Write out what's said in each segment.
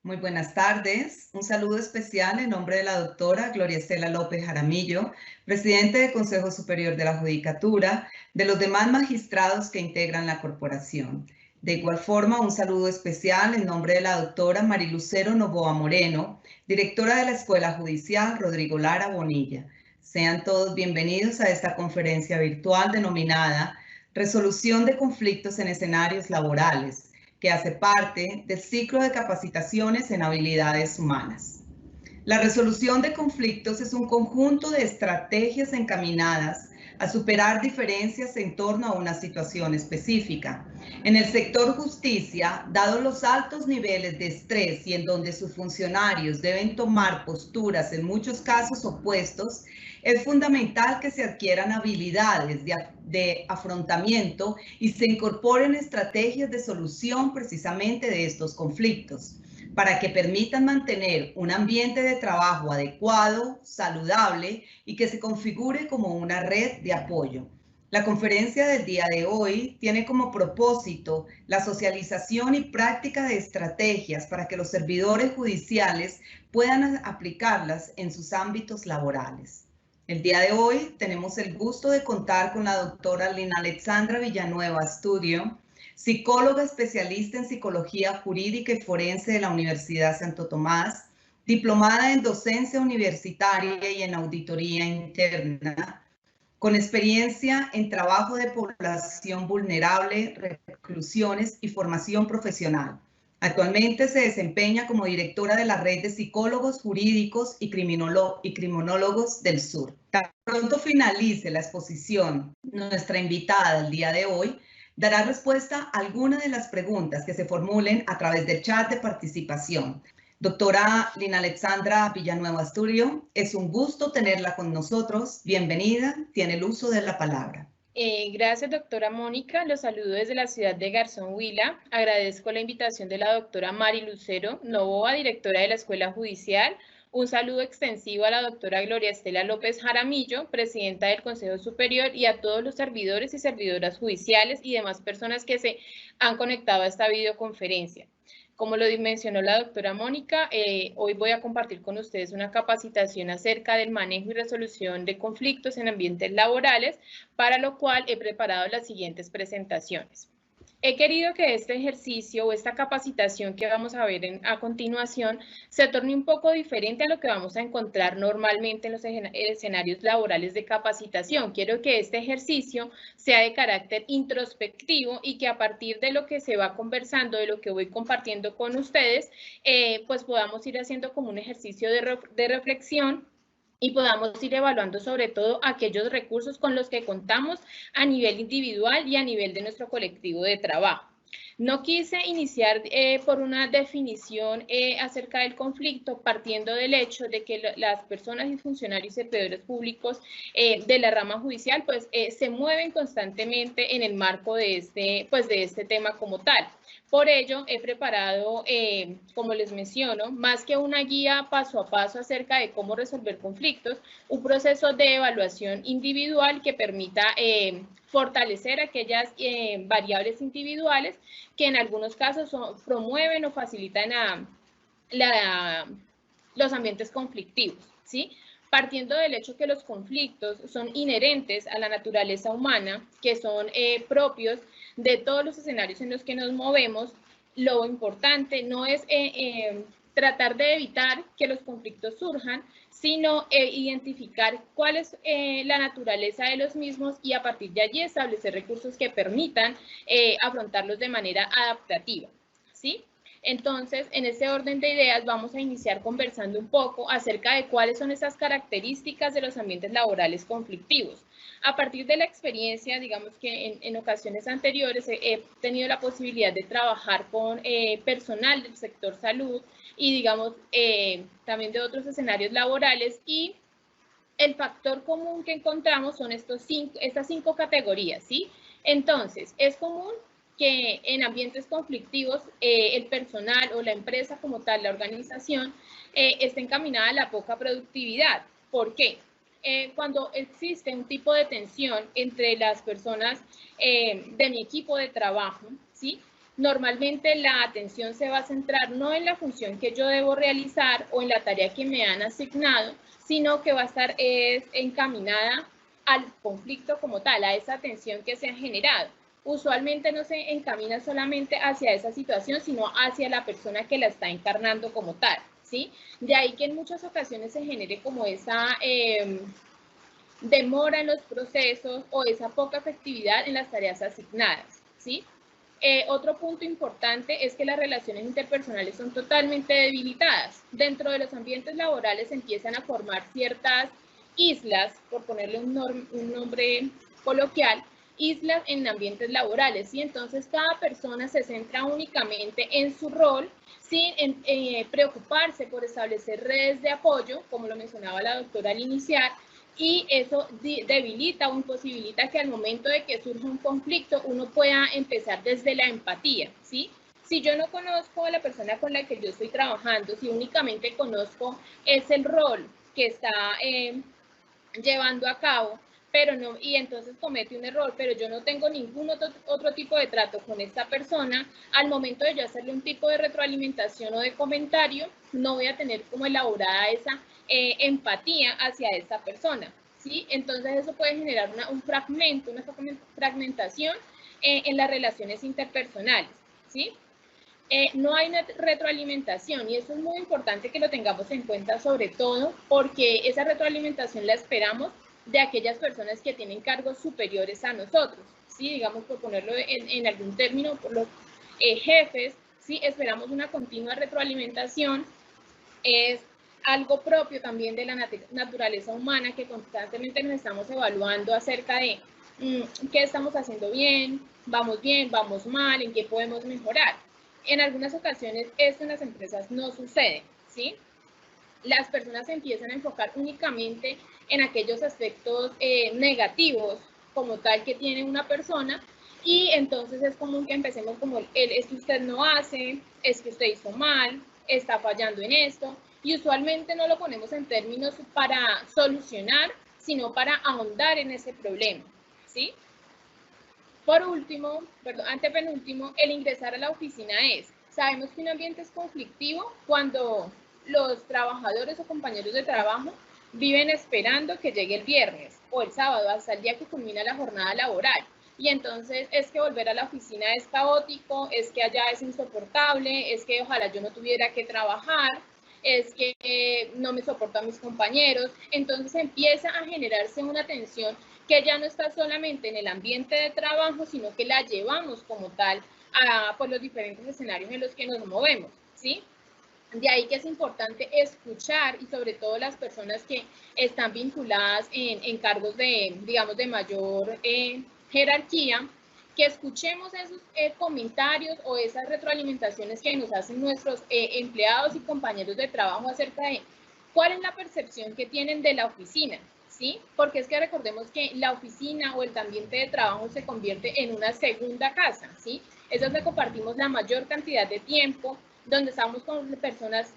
Muy buenas tardes. Un saludo especial en nombre de la doctora Gloria Estela López Jaramillo, presidente del Consejo Superior de la Judicatura, de los demás magistrados que integran la corporación. De igual forma, un saludo especial en nombre de la doctora Marilucero Novoa Moreno, directora de la Escuela Judicial Rodrigo Lara Bonilla. Sean todos bienvenidos a esta conferencia virtual denominada Resolución de conflictos en escenarios laborales, que hace parte del ciclo de capacitaciones en habilidades humanas. La resolución de conflictos es un conjunto de estrategias encaminadas a superar diferencias en torno a una situación específica. En el sector justicia, dados los altos niveles de estrés y en donde sus funcionarios deben tomar posturas en muchos casos opuestos, es fundamental que se adquieran habilidades de afrontamiento y se incorporen estrategias de solución precisamente de estos conflictos, para que permitan mantener un ambiente de trabajo adecuado, saludable y que se configure como una red de apoyo. La conferencia del día de hoy tiene como propósito la socialización y práctica de estrategias para que los servidores judiciales puedan aplicarlas en sus ámbitos laborales. El día de hoy tenemos el gusto de contar con la doctora Lina Alexandra Villanueva Asturio, psicóloga especialista en psicología jurídica y forense de la Universidad Santo Tomás, diplomada en docencia universitaria y en auditoría interna, con experiencia en trabajo de población vulnerable, reclusiones y formación profesional. Actualmente se desempeña como directora de la Red de Psicólogos Jurídicos y Criminólogos del Sur. Tan pronto finalice la exposición, nuestra invitada del día de hoy dará respuesta a algunas de las preguntas que se formulen a través del chat de participación. Doctora Lina Alexandra Villanueva Asturio, es un gusto tenerla con nosotros. Bienvenida, tiene el uso de la palabra. Gracias, doctora Mónica. Los saludo desde la ciudad de Garzón, Huila. Agradezco la invitación de la doctora Marilucero Novoa, directora de la Escuela Judicial. Un saludo extensivo a la doctora Gloria Estela López Jaramillo, presidenta del Consejo Superior, y a todos los servidores y servidoras judiciales y demás personas que se han conectado a esta videoconferencia. Como lo mencionó la doctora Mónica, hoy voy a compartir con ustedes una capacitación acerca del manejo y resolución de conflictos en ambientes laborales, para lo cual he preparado las siguientes presentaciones. He querido que este ejercicio o esta capacitación que vamos a ver a continuación se torne un poco diferente a lo que vamos a encontrar normalmente en los escenarios laborales de capacitación. Quiero que este ejercicio sea de carácter introspectivo y que a partir de lo que se va conversando, de lo que voy compartiendo con ustedes, pues podamos ir haciendo como un ejercicio de reflexión y podamos ir evaluando sobre todo aquellos recursos con los que contamos a nivel individual y a nivel de nuestro colectivo de trabajo. No quise iniciar por una definición acerca del conflicto, partiendo del hecho de que las personas y funcionarios y servidores públicos de la rama judicial pues se mueven constantemente en el marco de este tema como tal. Por ello, he preparado, como les menciono, más que una guía paso a paso acerca de cómo resolver conflictos, un proceso de evaluación individual que permita fortalecer aquellas variables individuales que en algunos casos promueven o facilitan los ambientes conflictivos, ¿sí? Partiendo del hecho que los conflictos son inherentes a la naturaleza humana, que son propios de todos los escenarios en los que nos movemos, lo importante no es tratar de evitar que los conflictos surjan, sino identificar cuál es la naturaleza de los mismos y a partir de allí establecer recursos que permitan afrontarlos de manera adaptativa, ¿sí? Entonces, en ese orden de ideas vamos a iniciar conversando un poco acerca de cuáles son esas características de los ambientes laborales conflictivos. A partir de la experiencia, digamos que en ocasiones anteriores he tenido la posibilidad de trabajar con personal del sector salud y digamos también de otros escenarios laborales, y el factor común que encontramos son estas cinco categorías, ¿sí? Entonces, es común que en ambientes conflictivos el personal o la empresa como tal, la organización, esté encaminada a la poca productividad. ¿Por qué? Cuando existe un tipo de tensión entre las personas de mi equipo de trabajo, ¿sí? normalmente la atención se va a centrar no en la función que yo debo realizar o en la tarea que me han asignado, sino que va a estar encaminada al conflicto como tal, a esa tensión que se ha generado. Usualmente no se encamina solamente hacia esa situación, sino hacia la persona que la está encarnando como tal, ¿sí? De ahí que en muchas ocasiones se genere como esa demora en los procesos o esa poca efectividad en las tareas asignadas, ¿sí? Otro punto importante es que las relaciones interpersonales son totalmente debilitadas. Dentro de los ambientes laborales se empiezan a formar ciertas islas, por ponerle un nombre coloquial, islas en ambientes laborales, y entonces cada persona se centra únicamente en su rol sin preocuparse por establecer redes de apoyo, como lo mencionaba la doctora al iniciar, y eso debilita o imposibilita que al momento de que surja un conflicto uno pueda empezar desde la empatía, ¿sí? Si yo no conozco a la persona con la que yo estoy trabajando, si únicamente conozco es el rol que está llevando a cabo, pero no, y entonces comete un error, pero yo no tengo ningún otro tipo de trato con esta persona, al momento de yo hacerle un tipo de retroalimentación o de comentario, no voy a tener como elaborada esa empatía hacia esta persona, ¿sí? Entonces eso puede generar un fragmento, una fragmentación en las relaciones interpersonales, ¿sí? No hay una retroalimentación, y eso es muy importante que lo tengamos en cuenta, sobre todo porque esa retroalimentación la esperamos de aquellas personas que tienen cargos superiores a nosotros, ¿sí? Digamos, por ponerlo en algún término, por los jefes, ¿sí? Esperamos una continua retroalimentación. Es algo propio también de la naturaleza humana, que constantemente nos estamos evaluando acerca de qué estamos haciendo bien, vamos mal, en qué podemos mejorar. En algunas ocasiones esto en las empresas no sucede, ¿sí? Las personas se empiezan a enfocar únicamente en aquellos aspectos negativos como tal que tiene una persona, y entonces es común que empecemos como es que usted no hace, es que usted hizo mal, está fallando en esto, y usualmente no lo ponemos en términos para solucionar, sino para ahondar en ese problema, ¿sí? Por último, antepenúltimo, el ingresar a la oficina sabemos que un ambiente es conflictivo cuando los trabajadores o compañeros de trabajo viven esperando que llegue el viernes o el sábado hasta el día que culmina la jornada laboral. Y entonces es que volver a la oficina es caótico, es que allá es insoportable, es que ojalá yo no tuviera que trabajar, es que no me soporto a mis compañeros. Entonces empieza a generarse una tensión que ya no está solamente en el ambiente de trabajo, sino que la llevamos como tal a pues, los diferentes escenarios en los que nos movemos, ¿sí? De ahí que es importante escuchar, y sobre todo las personas que están vinculadas en cargos de, digamos, de mayor jerarquía, que escuchemos esos comentarios o esas retroalimentaciones que nos hacen nuestros empleados y compañeros de trabajo acerca de cuál es la percepción que tienen de la oficina, ¿sí? Porque es que recordemos que la oficina o el ambiente de trabajo se convierte en una segunda casa, ¿sí? Es donde compartimos la mayor cantidad de tiempo, donde estamos con personas,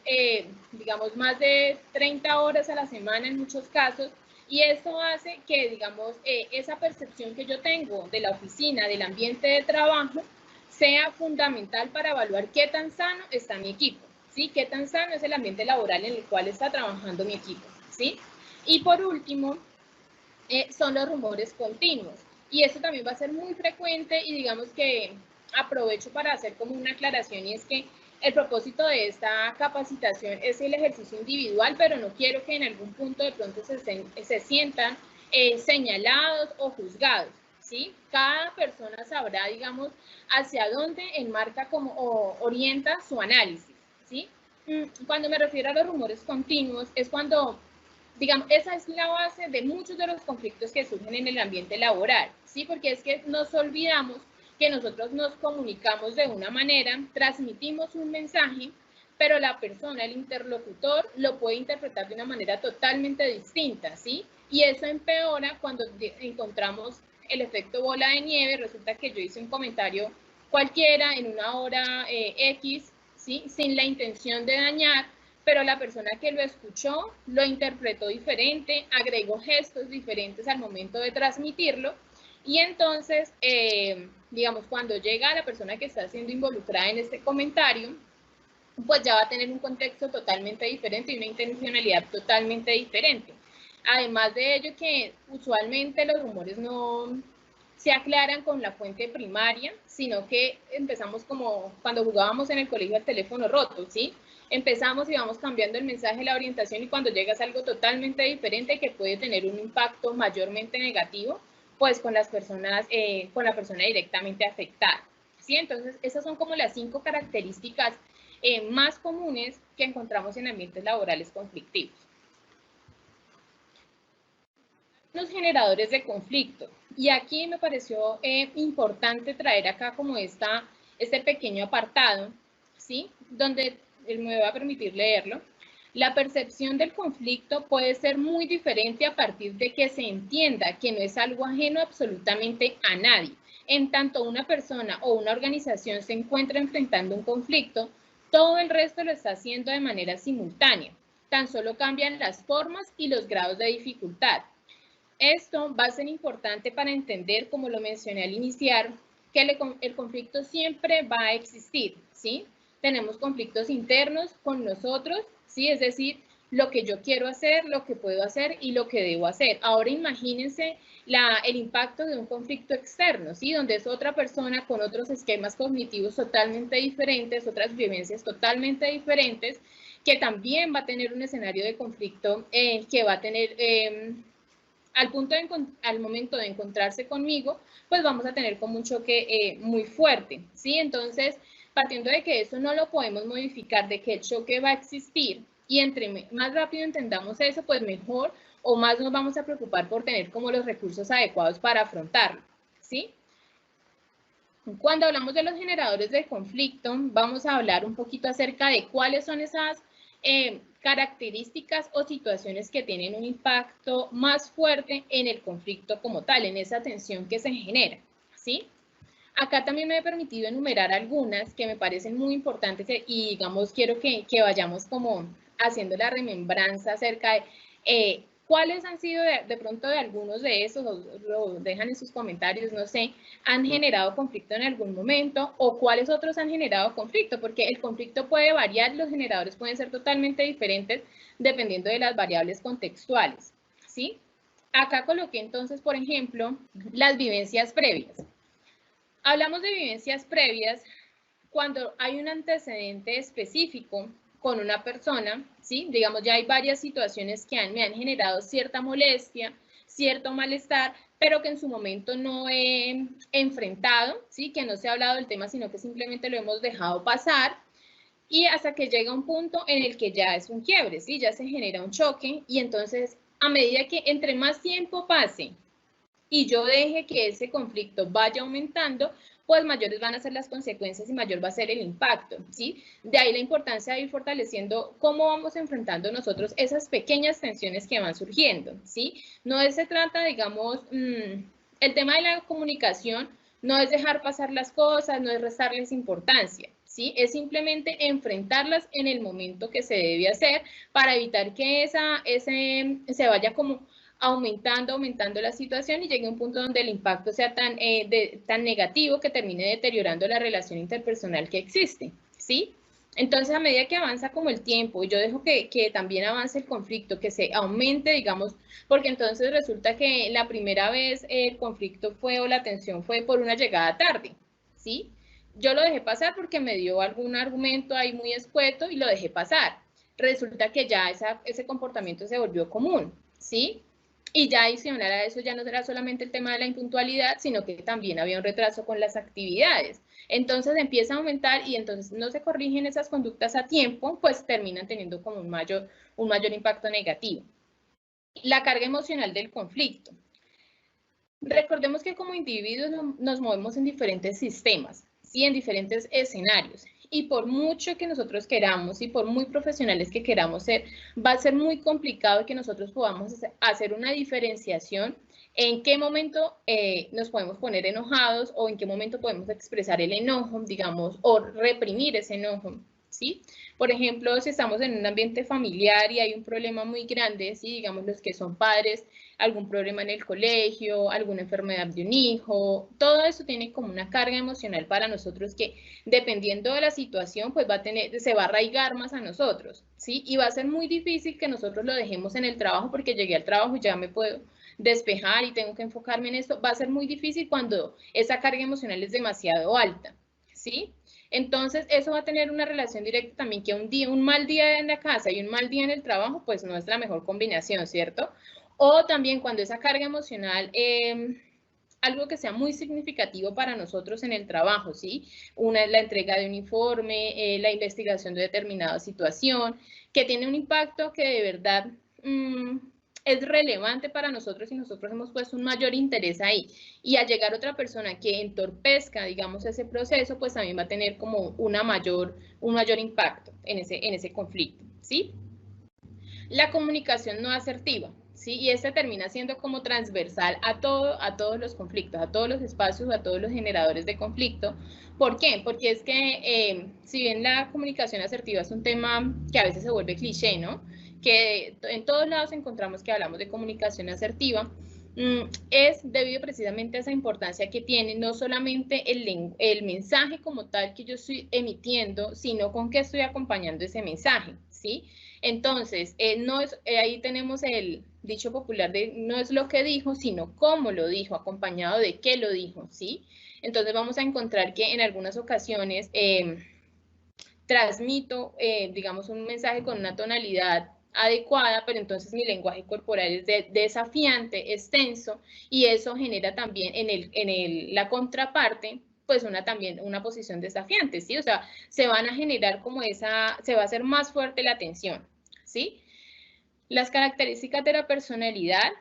digamos, más de 30 horas a la semana en muchos casos, y esto hace que, digamos, esa percepción que yo tengo de la oficina, del ambiente de trabajo, sea fundamental para evaluar qué tan sano está mi equipo, ¿sí? Qué tan sano es el ambiente laboral en el cual está trabajando mi equipo, ¿sí? Y por último, son los rumores continuos. Y esto también va a ser muy frecuente, y digamos que aprovecho para hacer como una aclaración, y es que el propósito de esta capacitación es el ejercicio individual, pero no quiero que en algún punto de pronto se sientan señalados o juzgados, ¿sí? Cada persona sabrá, digamos, hacia dónde enmarca como, o orienta su análisis, ¿sí? Cuando me refiero a los rumores continuos, es cuando, digamos, esa es la base de muchos de los conflictos que surgen en el ambiente laboral, ¿sí? Porque es que nos olvidamos que nosotros nos comunicamos de una manera, transmitimos un mensaje, pero la persona, el interlocutor, lo puede interpretar de una manera totalmente distinta, ¿sí? Y eso empeora cuando encontramos el efecto bola de nieve. Resulta que yo hice un comentario cualquiera en una hora X, ¿sí? Sin la intención de dañar, pero la persona que lo escuchó lo interpretó diferente, agregó gestos diferentes al momento de transmitirlo, Y entonces, digamos, cuando llega la persona que está siendo involucrada en este comentario, pues ya va a tener un contexto totalmente diferente y una intencionalidad totalmente diferente. Además de ello, que usualmente los rumores no se aclaran con la fuente primaria, sino que empezamos como cuando jugábamos en el colegio al teléfono roto, ¿sí? Empezamos y vamos cambiando el mensaje, la orientación, y cuando llegas a algo totalmente diferente que puede tener un impacto mayormente negativo, pues con las personas, con la persona directamente afectada, ¿sí? Entonces, esas son como las 5 características más comunes que encontramos en ambientes laborales conflictivos. Los generadores de conflicto. Y aquí me pareció importante traer acá como este pequeño apartado, ¿sí? Donde me va a permitir leerlo. La percepción del conflicto puede ser muy diferente a partir de que se entienda que no es algo ajeno absolutamente a nadie. En tanto una persona o una organización se encuentra enfrentando un conflicto, todo el resto lo está haciendo de manera simultánea. Tan solo cambian las formas y los grados de dificultad. Esto va a ser importante para entender, como lo mencioné al iniciar, que el conflicto siempre va a existir, ¿sí? Tenemos conflictos internos con nosotros, ¿sí? Es decir, lo que yo quiero hacer, lo que puedo hacer y lo que debo hacer. Ahora imagínense el impacto de un conflicto externo, ¿sí? Donde es otra persona con otros esquemas cognitivos totalmente diferentes, otras vivencias totalmente diferentes, que también va a tener un escenario de conflicto que va a tener... al momento de encontrarse conmigo, pues vamos a tener como un choque muy fuerte, ¿sí? Entonces, partiendo de que eso no lo podemos modificar, de que el choque va a existir, y entre más rápido entendamos eso, pues mejor, o más nos vamos a preocupar por tener como los recursos adecuados para afrontarlo, ¿sí? Cuando hablamos de los generadores de conflicto, vamos a hablar un poquito acerca de cuáles son esas características o situaciones que tienen un impacto más fuerte en el conflicto como tal, en esa tensión que se genera, ¿sí? Acá también me he permitido enumerar algunas que me parecen muy importantes y, digamos, quiero que vayamos como haciendo la remembranza acerca de cuáles han sido de pronto de algunos de esos, lo dejan en sus comentarios, no sé, han generado conflicto en algún momento o cuáles otros han generado conflicto, porque el conflicto puede variar, los generadores pueden ser totalmente diferentes dependiendo de las variables contextuales, ¿sí? Acá coloqué entonces, por ejemplo, las vivencias previas. Hablamos de vivencias previas cuando hay un antecedente específico con una persona, ¿sí? Digamos, ya hay varias situaciones que me han generado cierta molestia, cierto malestar, pero que en su momento no he enfrentado, ¿sí? Que no se ha hablado del tema, sino que simplemente lo hemos dejado pasar, y hasta que llega un punto en el que ya es un quiebre, ¿sí? Ya se genera un choque, y entonces, a medida que entre más tiempo pase y yo deje que ese conflicto vaya aumentando, pues mayores van a ser las consecuencias y mayor va a ser el impacto, ¿sí? De ahí la importancia de ir fortaleciendo cómo vamos enfrentando nosotros esas pequeñas tensiones que van surgiendo, ¿sí? No se trata, digamos, el tema de la comunicación no es dejar pasar las cosas, no es restarles importancia, ¿sí? Es simplemente enfrentarlas en el momento que se debe hacer para evitar que se vaya como aumentando la situación y llegue a un punto donde el impacto sea tan negativo que termine deteriorando la relación interpersonal que existe, ¿sí? Entonces, a medida que avanza como el tiempo, y yo dejo que también avance el conflicto, que se aumente, digamos, porque entonces resulta que la primera vez el conflicto fue o la tensión fue por una llegada tarde, ¿sí? Yo lo dejé pasar porque me dio algún argumento ahí muy escueto y lo dejé pasar. Resulta que ya ese comportamiento se volvió común, ¿sí? Y ya adicional a eso ya no será solamente el tema de la impuntualidad, sino que también había un retraso con las actividades. Entonces empieza a aumentar y entonces no se corrigen esas conductas a tiempo, pues terminan teniendo como un mayor impacto negativo. La carga emocional del conflicto. Recordemos que como individuos nos movemos en diferentes sistemas, ¿sí? En diferentes escenarios. Y por mucho que nosotros queramos y por muy profesionales que queramos ser, va a ser muy complicado que nosotros podamos hacer una diferenciación en qué momento nos podemos poner enojados o en qué momento podemos expresar el enojo, digamos, o reprimir ese enojo, ¿sí? Por ejemplo, si estamos en un ambiente familiar y hay un problema muy grande, ¿sí? Digamos los que son padres, algún problema en el colegio, alguna enfermedad de un hijo, todo eso tiene como una carga emocional para nosotros que dependiendo de la situación, pues se va a arraigar más a nosotros, ¿sí? Y va a ser muy difícil que nosotros lo dejemos en el trabajo porque llegué al trabajo y ya me puedo despejar y tengo que enfocarme en esto. Va a ser muy difícil cuando esa carga emocional es demasiado alta, ¿sí? Entonces, eso va a tener una relación directa también que un mal día en la casa y un mal día en el trabajo, pues no es la mejor combinación, ¿cierto? O también cuando esa carga emocional, algo que sea muy significativo para nosotros en el trabajo, ¿sí? Una es la entrega de un informe, la investigación de determinada situación, que tiene un impacto que de verdad es relevante para nosotros y nosotros hemos puesto un mayor interés ahí. Y al llegar otra persona que entorpezca, digamos, ese proceso, pues también va a tener como un mayor impacto en ese conflicto, ¿sí? La comunicación no asertiva, ¿sí? Y esta termina siendo como transversal a todos los conflictos, a todos los espacios, a todos los generadores de conflicto. ¿Por qué? Porque es que si bien la comunicación asertiva es un tema que a veces se vuelve cliché, ¿no? Que en todos lados encontramos que hablamos de comunicación asertiva, es debido precisamente a esa importancia que tiene no solamente el mensaje como tal que yo estoy emitiendo, sino con qué estoy acompañando ese mensaje, ¿sí? Entonces, ahí tenemos el dicho popular de no es lo que dijo, sino cómo lo dijo, acompañado de qué lo dijo, ¿sí? Entonces vamos a encontrar que en algunas ocasiones transmito, digamos, un mensaje con una tonalidad adecuada, pero entonces mi lenguaje corporal es desafiante, extenso, y eso genera también en la contraparte, pues también una posición desafiante, ¿sí? O sea, se van a generar como se va a hacer más fuerte la tensión, ¿sí? Las características de la personalidad,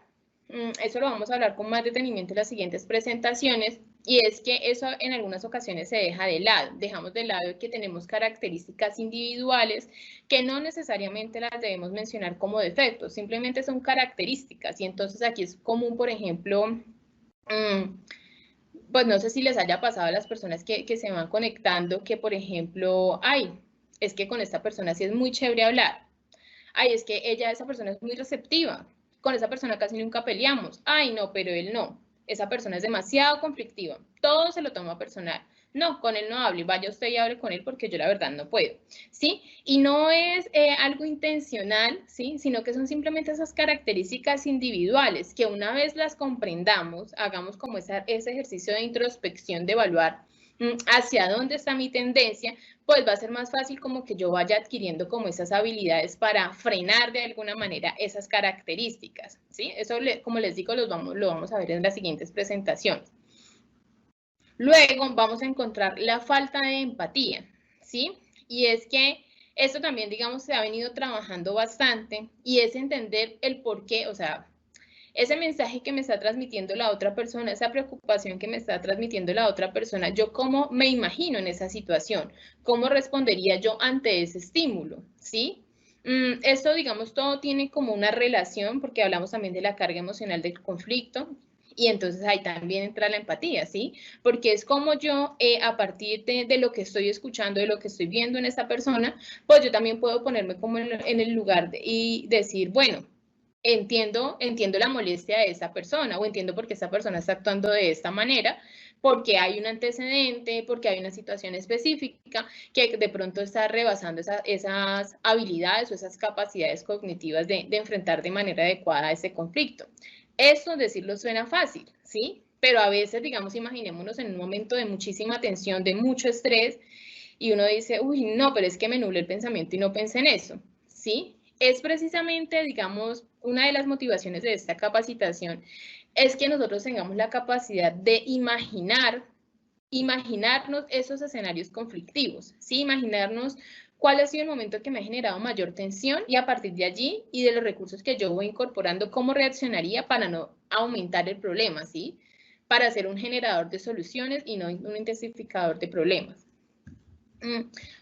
eso lo vamos a hablar con más detenimiento en las siguientes presentaciones, y es que eso en algunas ocasiones se deja de lado. Dejamos de lado que tenemos características individuales que no necesariamente las debemos mencionar como defectos, simplemente son características. Y entonces aquí es común, por ejemplo, pues no sé si les haya pasado a las personas que se van conectando, que por ejemplo, ay, es que con esta persona sí es muy chévere hablar. Ay, es que esa persona es muy receptiva. Con esa persona casi nunca peleamos. Ay, no, pero él no. Esa persona es demasiado conflictiva. Todo se lo toma personal. No, con él no hable. Vaya usted y hable con él porque yo la verdad no puedo. ¿Sí? Y no es algo intencional, ¿sí? Sino que son simplemente esas características individuales que una vez las comprendamos, hagamos como ese ejercicio de introspección, de evaluar hacia dónde está mi tendencia, pues va a ser más fácil como que yo vaya adquiriendo como esas habilidades para frenar de alguna manera esas características, ¿sí? Eso, como les digo, lo vamos a ver en las siguientes presentaciones. Luego vamos a encontrar la falta de empatía, ¿sí? Y es que esto también, digamos, se ha venido trabajando bastante y es entender el por qué, o sea, ese mensaje que me está transmitiendo la otra persona, esa preocupación que me está transmitiendo la otra persona, yo cómo me imagino en esa situación, cómo respondería yo ante ese estímulo, ¿sí? Esto, digamos, todo tiene como una relación, porque hablamos también de la carga emocional del conflicto, y entonces ahí también entra la empatía, ¿sí? Porque es como yo, a partir de lo que estoy escuchando, de lo que estoy viendo en esta persona, pues yo también puedo ponerme como en el lugar y decir, bueno, entiendo la molestia de esa persona o entiendo por qué esa persona está actuando de esta manera, porque hay un antecedente, porque hay una situación específica que de pronto está rebasando esas habilidades o esas capacidades cognitivas de enfrentar de manera adecuada ese conflicto. Eso decirlo suena fácil, ¿sí? Pero a veces, digamos, imaginémonos en un momento de muchísima tensión, de mucho estrés, y uno dice, uy, no, pero es que me nublé el pensamiento y no pensé en eso, ¿sí? Es precisamente, digamos, una de las motivaciones de esta capacitación es que nosotros tengamos la capacidad de imaginarnos esos escenarios conflictivos, ¿sí? Imaginarnos cuál ha sido el momento que me ha generado mayor tensión y a partir de allí y de los recursos que yo voy incorporando, cómo reaccionaría para no aumentar el problema, ¿sí? Para ser un generador de soluciones y no un intensificador de problemas.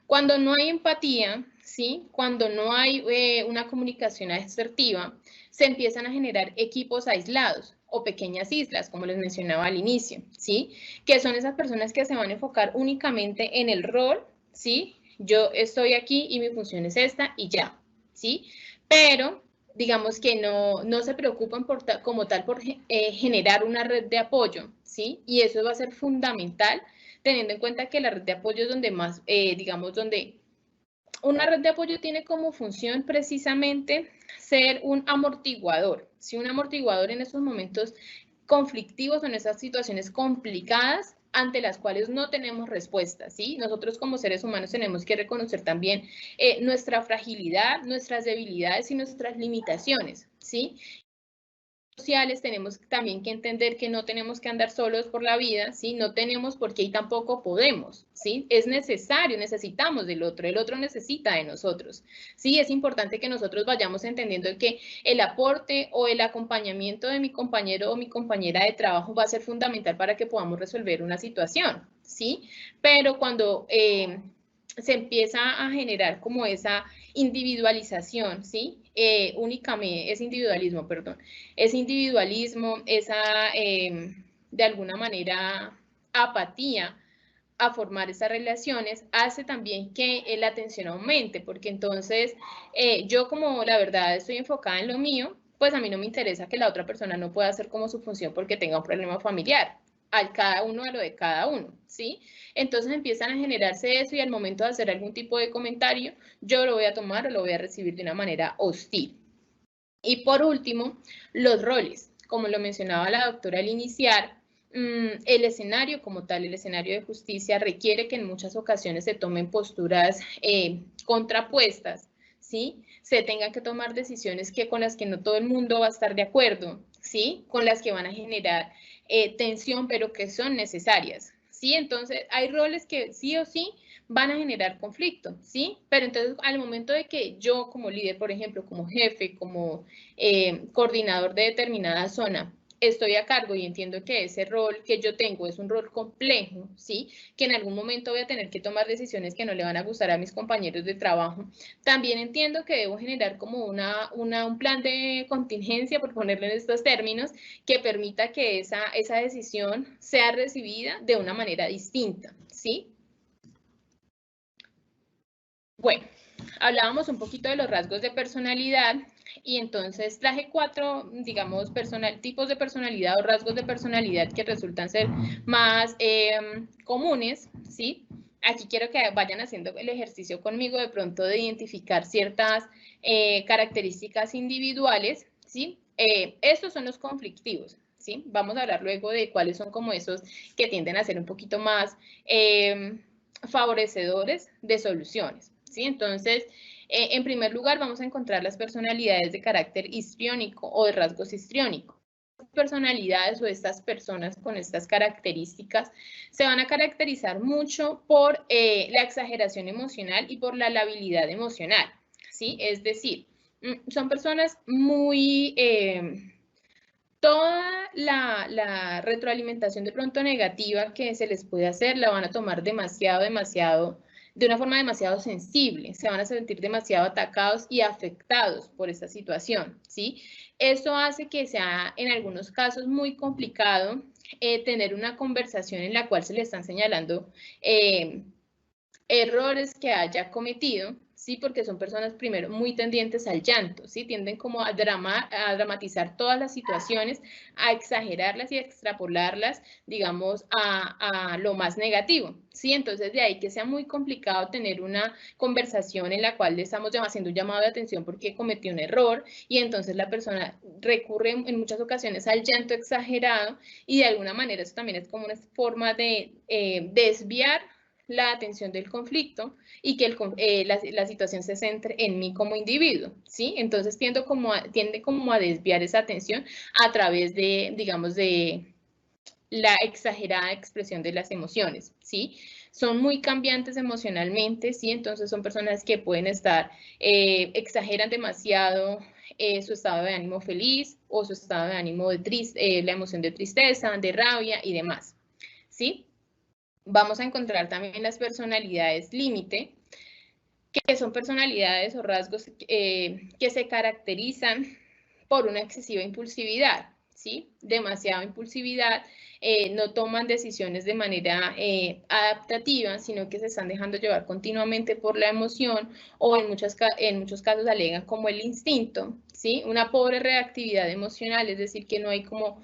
Cuando no hay empatía, ¿sí? Cuando no hay una comunicación asertiva, se empiezan a generar equipos aislados o pequeñas islas, como les mencionaba al inicio, ¿sí? Que son esas personas que se van a enfocar únicamente en el rol, ¿sí? yo estoy aquí y mi función es esta y ya, ¿sí? Pero digamos que no se preocupan como tal por generar una red de apoyo, ¿sí? Y eso va a ser fundamental, teniendo en cuenta que la red de apoyo es donde más, digamos, donde una red de apoyo tiene como función precisamente ser un amortiguador, ¿sí? Un amortiguador en esos momentos conflictivos o en esas situaciones complicadas ante las cuales no tenemos respuesta, ¿sí? Nosotros como seres humanos tenemos que reconocer también nuestra fragilidad, nuestras debilidades y nuestras limitaciones, ¿sí? Sociales tenemos también que entender que no tenemos que andar solos por la vida, ¿sí? No tenemos por qué y tampoco podemos, ¿sí? Es necesario, necesitamos del otro, el otro necesita de nosotros, ¿sí? Es importante que nosotros vayamos entendiendo que el aporte o el acompañamiento de mi compañero o mi compañera de trabajo va a ser fundamental para que podamos resolver una situación, ¿sí? Pero cuando se empieza a generar como esa individualización, ¿sí? Únicamente, es individualismo, perdón, ese individualismo, esa, de alguna manera, apatía a formar esas relaciones, hace también que la atención aumente, porque entonces yo como la verdad estoy enfocada en lo mío, pues a mí no me interesa que la otra persona no pueda hacer como su función porque tenga un problema familiar, al cada uno a lo de cada uno, ¿sí? Entonces empiezan a generarse eso y al momento de hacer algún tipo de comentario, yo lo voy a tomar o lo voy a recibir de una manera hostil. Y por último, los roles. Como lo mencionaba la doctora al iniciar, el escenario como tal, el escenario de justicia, requiere que en muchas ocasiones se tomen posturas contrapuestas, ¿sí? Se tengan que tomar decisiones con las que no todo el mundo va a estar de acuerdo, ¿sí? Con las que van a generar tensión, pero que son necesarias, ¿sí? Entonces, hay roles que sí o sí van a generar conflicto, ¿sí? Pero entonces, al momento de que yo como líder, por ejemplo, como jefe, como coordinador de determinada zona, estoy a cargo y entiendo que ese rol que yo tengo es un rol complejo, ¿sí? Que en algún momento voy a tener que tomar decisiones que no le van a gustar a mis compañeros de trabajo. También entiendo que debo generar como un plan de contingencia, por ponerlo en estos términos, que permita que esa decisión sea recibida de una manera distinta, ¿sí? Bueno, hablábamos un poquito de los rasgos de personalidad y entonces traje 4, digamos, tipos de personalidad o rasgos de personalidad que resultan ser más comunes, ¿sí? Aquí quiero que vayan haciendo el ejercicio conmigo de pronto de identificar ciertas características individuales, ¿sí? Estos son los conflictivos, ¿sí? Vamos a hablar luego de cuáles son como esos que tienden a ser un poquito más favorecedores de soluciones, ¿sí? Entonces, en primer lugar, vamos a encontrar las personalidades de carácter histriónico o de rasgos histriónicos. Personalidades o estas personas con estas características se van a caracterizar mucho por la exageración emocional y por la labilidad emocional, ¿sí? Es decir, son personas muy... toda la retroalimentación de pronto negativa que se les puede hacer la van a tomar demasiado, de una forma demasiado sensible, se van a sentir demasiado atacados y afectados por esta situación, ¿sí? Esto hace que sea en algunos casos muy complicado tener una conversación en la cual se le están señalando errores que haya cometido, ¿sí? Porque son personas primero muy tendientes al llanto, ¿sí? Tienden como a dramatizar todas las situaciones, a exagerarlas y a extrapolarlas, digamos, a lo más negativo, ¿sí? Entonces de ahí que sea muy complicado tener una conversación en la cual le estamos haciendo un llamado de atención porque cometió un error y entonces la persona recurre en muchas ocasiones al llanto exagerado y de alguna manera eso también es como una forma de desviar la atención del conflicto y que la situación se centre en mí como individuo, ¿sí? Entonces tiende como a desviar esa atención a través de, digamos, de la exagerada expresión de las emociones, ¿sí? Son muy cambiantes emocionalmente, ¿sí? Entonces son personas que pueden estar, exageran demasiado su estado de ánimo feliz o su estado de ánimo de la emoción de tristeza, de rabia y demás, ¿sí? Vamos a encontrar también las personalidades límite, que son personalidades o rasgos que se caracterizan por una excesiva impulsividad, ¿sí? Demasiada impulsividad, no toman decisiones de manera adaptativa, sino que se están dejando llevar continuamente por la emoción o en muchos casos alegan como el instinto, ¿sí? Una pobre reactividad emocional, es decir, que no hay como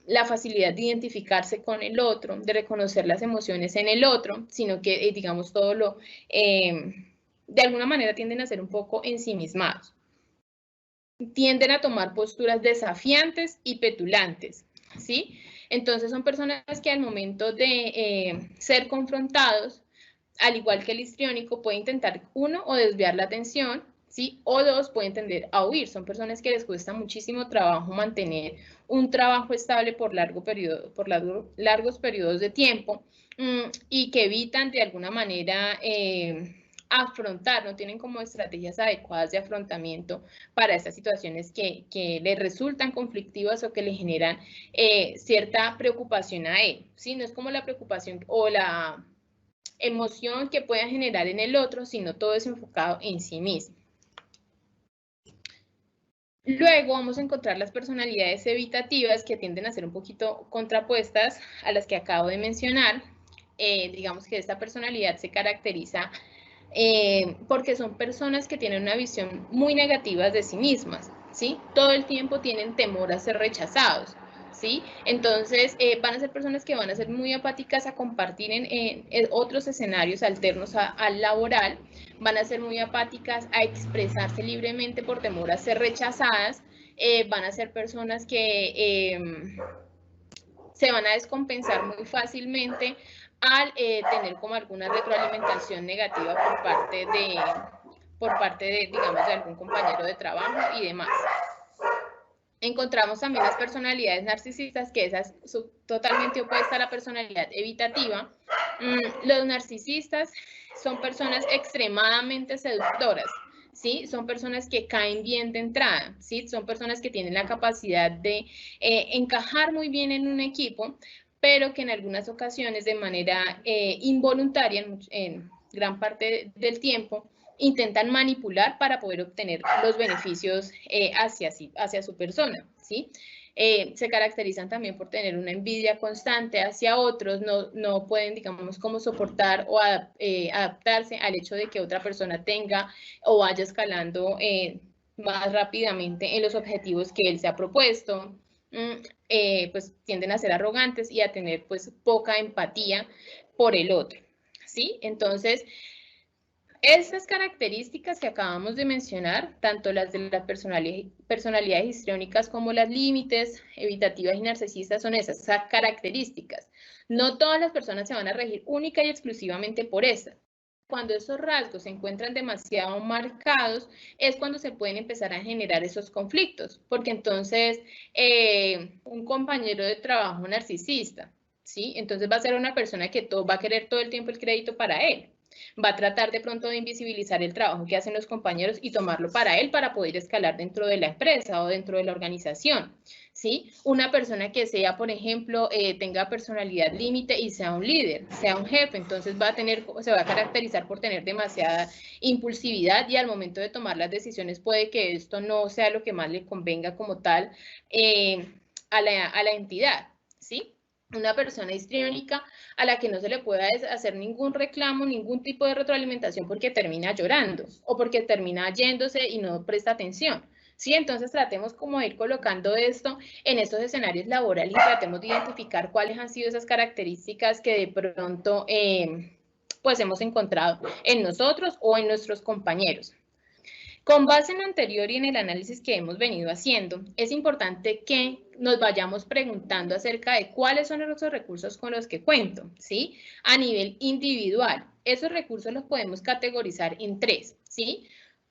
la facilidad de identificarse con el otro, de reconocer las emociones en el otro, sino que, digamos, todo lo, de alguna manera tienden a ser un poco ensimismados. Tienden a tomar posturas desafiantes y petulantes, ¿sí? Entonces son personas que al momento de ser confrontados, al igual que el histriónico, puede intentar, uno, o desviar la atención, ¿sí? O dos, pueden tender a huir. Son personas que les cuesta muchísimo trabajo mantener un trabajo estable por largos periodos de tiempo y que evitan de alguna manera afrontar, no tienen como estrategias adecuadas de afrontamiento para estas situaciones que les resultan conflictivas o que le generan cierta preocupación a él, ¿sí? No es como la preocupación o la emoción que pueda generar en el otro, sino todo es enfocado en sí mismo. Luego vamos a encontrar las personalidades evitativas que tienden a ser un poquito contrapuestas a las que acabo de mencionar. Digamos que esta personalidad se caracteriza porque son personas que tienen una visión muy negativa de sí mismas, ¿sí? Todo el tiempo tienen temor a ser rechazados, ¿sí? Entonces, van a ser personas que van a ser muy apáticas a compartir en otros escenarios alternos al laboral, van a ser muy apáticas a expresarse libremente por temor a ser rechazadas, van a ser personas que se van a descompensar muy fácilmente al tener como alguna retroalimentación negativa por parte de, digamos, de algún compañero de trabajo y demás. Encontramos también las personalidades narcisistas, que esa es totalmente opuesta a la personalidad evitativa. Los narcisistas son personas extremadamente seductoras, ¿sí? Son personas que caen bien de entrada, ¿sí? Son personas que tienen la capacidad de encajar muy bien en un equipo, pero que en algunas ocasiones de manera involuntaria, en gran parte del tiempo, intentan manipular para poder obtener los beneficios hacia su persona, ¿sí? Se caracterizan también por tener una envidia constante hacia otros, no pueden, digamos, como soportar o adaptarse al hecho de que otra persona tenga o vaya escalando más rápidamente en los objetivos que él se ha propuesto. Pues tienden a ser arrogantes y a tener pues poca empatía por el otro, ¿sí? Entonces, esas características que acabamos de mencionar, tanto las de las personalidades histriónicas como las límites, evitativas y narcisistas, son esas características. No todas las personas se van a regir única y exclusivamente por esas. Cuando esos rasgos se encuentran demasiado marcados, es cuando se pueden empezar a generar esos conflictos, porque entonces un compañero de trabajo narcisista, ¿sí? Entonces va a ser una persona que va a querer todo el tiempo el crédito para él. Va a tratar de pronto de invisibilizar el trabajo que hacen los compañeros y tomarlo para él para poder escalar dentro de la empresa o dentro de la organización, ¿sí? Una persona que sea, por ejemplo, tenga personalidad límite y sea un líder, sea un jefe, entonces se va a caracterizar por tener demasiada impulsividad y al momento de tomar las decisiones puede que esto no sea lo que más le convenga como tal a la entidad, ¿sí? Una persona histriónica a la que no se le pueda hacer ningún reclamo, ningún tipo de retroalimentación porque termina llorando o porque termina yéndose y no presta atención. Sí, entonces tratemos como de ir colocando esto en estos escenarios laborales y tratemos de identificar cuáles han sido esas características que de pronto pues hemos encontrado en nosotros o en nuestros compañeros. Con base en lo anterior y en el análisis que hemos venido haciendo, es importante que nos vayamos preguntando acerca de cuáles son esos recursos con los que cuento, ¿sí? A nivel individual, esos recursos los podemos categorizar en tres, ¿sí?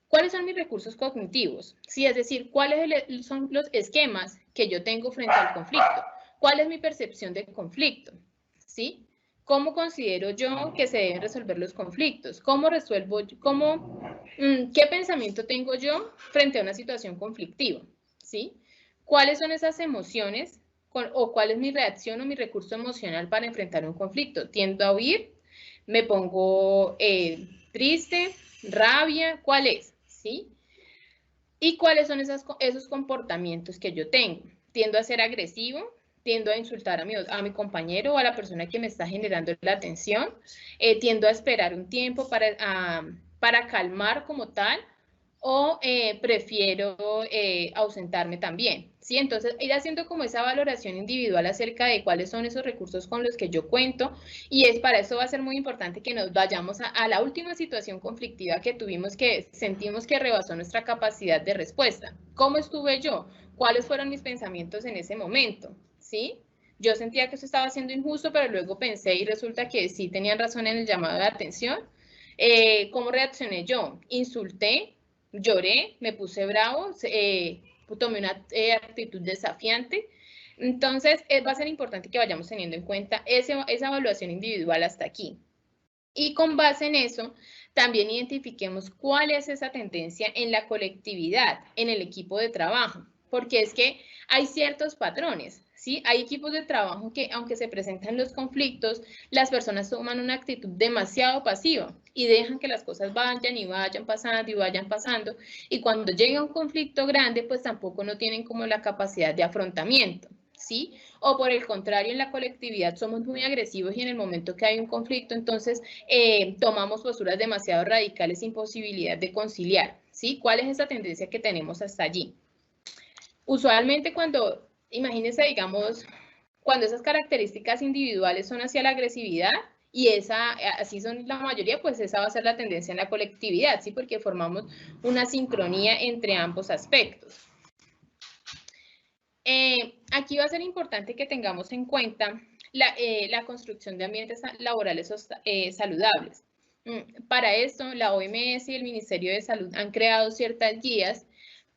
¿Cuáles son mis recursos cognitivos? Sí, es decir, ¿cuáles son los esquemas que yo tengo frente al conflicto? ¿Cuál es mi percepción de conflicto? ¿Sí? ¿Cómo considero yo que se deben resolver los conflictos? ¿Cómo resuelvo, qué pensamiento tengo yo frente a una situación conflictiva? ¿Sí? ¿Cuáles son esas emociones o cuál es mi reacción o mi recurso emocional para enfrentar un conflicto? ¿Tiendo a huir? ¿Me pongo triste? ¿Rabia? ¿Cuál es? ¿Sí? ¿Y cuáles son esos comportamientos que yo tengo? tiendo a ser agresivo, tiendo a insultar a mi compañero o a la persona que me está generando la atención, tiendo a esperar un tiempo para calmar como tal, o prefiero ausentarme también, ¿sí? Entonces, ir haciendo como esa valoración individual acerca de cuáles son esos recursos con los que yo cuento, y para eso va a ser muy importante que nos vayamos a la última situación conflictiva que tuvimos, que sentimos que rebasó nuestra capacidad de respuesta. ¿Cómo estuve yo? ¿Cuáles fueron mis pensamientos en ese momento? ¿Sí? Yo sentía que eso estaba siendo injusto, pero luego pensé y resulta que sí tenían razón en el llamado de atención. ¿Cómo reaccioné yo? Insulté, lloré, me puse bravo, tomé una actitud desafiante. Entonces, va a ser importante que vayamos teniendo en cuenta esa evaluación individual hasta aquí. Y con base en eso, también identifiquemos cuál es esa tendencia en la colectividad, en el equipo de trabajo, porque es que hay ciertos patrones, ¿sí? Hay equipos de trabajo que, aunque se presentan los conflictos, las personas toman una actitud demasiado pasiva y dejan que las cosas vayan y vayan pasando y vayan pasando, y cuando llega un conflicto grande, pues tampoco no tienen como la capacidad de afrontamiento, ¿sí? O por el contrario, en la colectividad somos muy agresivos y en el momento que hay un conflicto, entonces tomamos posturas demasiado radicales sin posibilidad de conciliar, ¿sí? ¿Cuál es esa tendencia que tenemos hasta allí? Usualmente imagínense, digamos, cuando esas características individuales son hacia la agresividad, y así son la mayoría, pues esa va a ser la tendencia en la colectividad, ¿sí? Porque formamos una sincronía entre ambos aspectos. Aquí va a ser importante que tengamos en cuenta la construcción de ambientes laborales saludables. Para esto, la OMS y el Ministerio de Salud han creado ciertas guías,